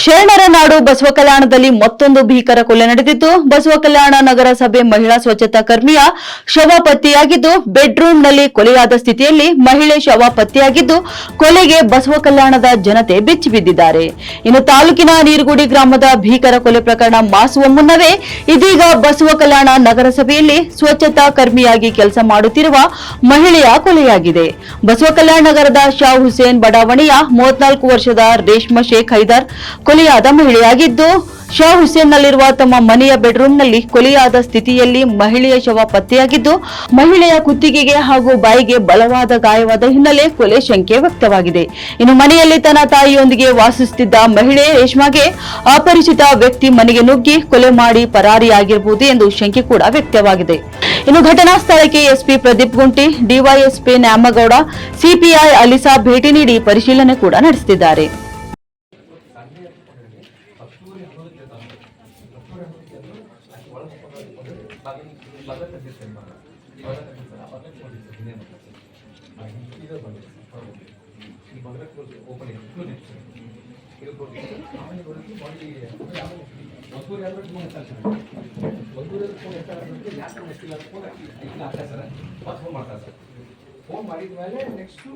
ಶರಣರ ನಾಡು ಬಸವಕಲ್ಯಾಣದಲ್ಲಿ ಮತ್ತೊಂದು ಭೀಕರ ಕೊಲೆ ನಡೆದಿದ್ದು, ಬಸವಕಲ್ಯಾಣ ನಗರಸಭೆ ಮಹಿಳಾ ಸ್ವಚ್ಛತಾ ಕರ್ಮಿಯ ಶವ ಪತ್ತೆಯಾಗಿದ್ದು, ಬೆಡ್ರೂಮ್ನಲ್ಲಿ ಕೊಲೆಯಾದ ಸ್ಥಿತಿಯಲ್ಲಿ ಮಹಿಳೆ ಶವ ಪತ್ತೆಯಾಗಿದ್ದು, ಕೊಲೆಗೆ ಬಸವಕಲ್ಯಾಣದ ಜನತೆ ಬೆಚ್ಚಿ ಬಿದ್ದಿದ್ದಾರೆ. ಇನ್ನು ತಾಲೂಕಿನ ನೀರುಗುಡಿ ಗ್ರಾಮದ ಭೀಕರ ಕೊಲೆ ಪ್ರಕರಣ ಮಾಸುವ ಮುನ್ನವೇ ಇದೀಗ ಬಸವಕಲ್ಯಾಣ ನಗರಸಭೆಯಲ್ಲಿ ಸ್ವಚ್ಛತಾ ಕರ್ಮಿಯಾಗಿ ಕೆಲಸ ಮಾಡುತ್ತಿರುವ ಮಹಿಳೆಯ ಕೊಲೆಯಾಗಿದೆ. ಬಸವಕಲ್ಯಾಣ ನಗರದ ಶಾ ಹುಸೇನ್ ಬಡಾವಣೆಯ 34 ವರ್ಷದ ರೇಷ್ಮಾ ಶೇಖ್ ಹೈದರ್ ಕೊಲೆಯಾದ ಮಹಿಳೆಯಾಗಿದ್ದು, ಶಾ ಹುಸೇನ್ನಲ್ಲಿರುವ ತಮ್ಮ ಮನೆಯ ಬೆಡ್ರೂಮ್ನಲ್ಲಿ ಕೊಲೆಯಾದ ಸ್ಥಿತಿಯಲ್ಲಿ ಮಹಿಳೆಯ ಶವ ಪತ್ತೆಯಾಗಿದ್ದು, ಮಹಿಳೆಯ ಕುತ್ತಿಗೆಗೆ ಹಾಗೂ ಬಾಯಿಗೆ ಬಲವಾದ ಗಾಯವಾದ ಹಿನ್ನೆಲೆ ಕೊಲೆ ಶಂಕೆ ವ್ಯಕ್ತವಾಗಿದೆ. ಇನ್ನು ಮನೆಯಲ್ಲಿ ತನ್ನ ತಾಯಿಯೊಂದಿಗೆ ವಾಸಿಸುತ್ತಿದ್ದ ಮಹಿಳೆ ರೇಷ್ಮಾಗೆ ಅಪರಿಚಿತ ವ್ಯಕ್ತಿ ಮನೆಗೆ ನುಗ್ಗಿ ಕೊಲೆ ಮಾಡಿ ಪರಾರಿಯಾಗಿರಬಹುದು ಎಂದು ಶಂಕೆ ಕೂಡ ವ್ಯಕ್ತವಾಗಿದೆ. ಇನ್ನು ಘಟನಾ ಸ್ಥಳಕ್ಕೆ SP Pradeep Gunti, DySP Nyamagouda, CPI Alisa ಭೇಟಿ ನೀಡಿ ಪರಿಶೀಲನೆ ಕೂಡ ನಡೆಸುತ್ತಿದ್ದಾರೆ. ಫೋನ್ ಮಾಡಿದ ಮೇಲೆ ನೆಕ್ಸ್ಟ್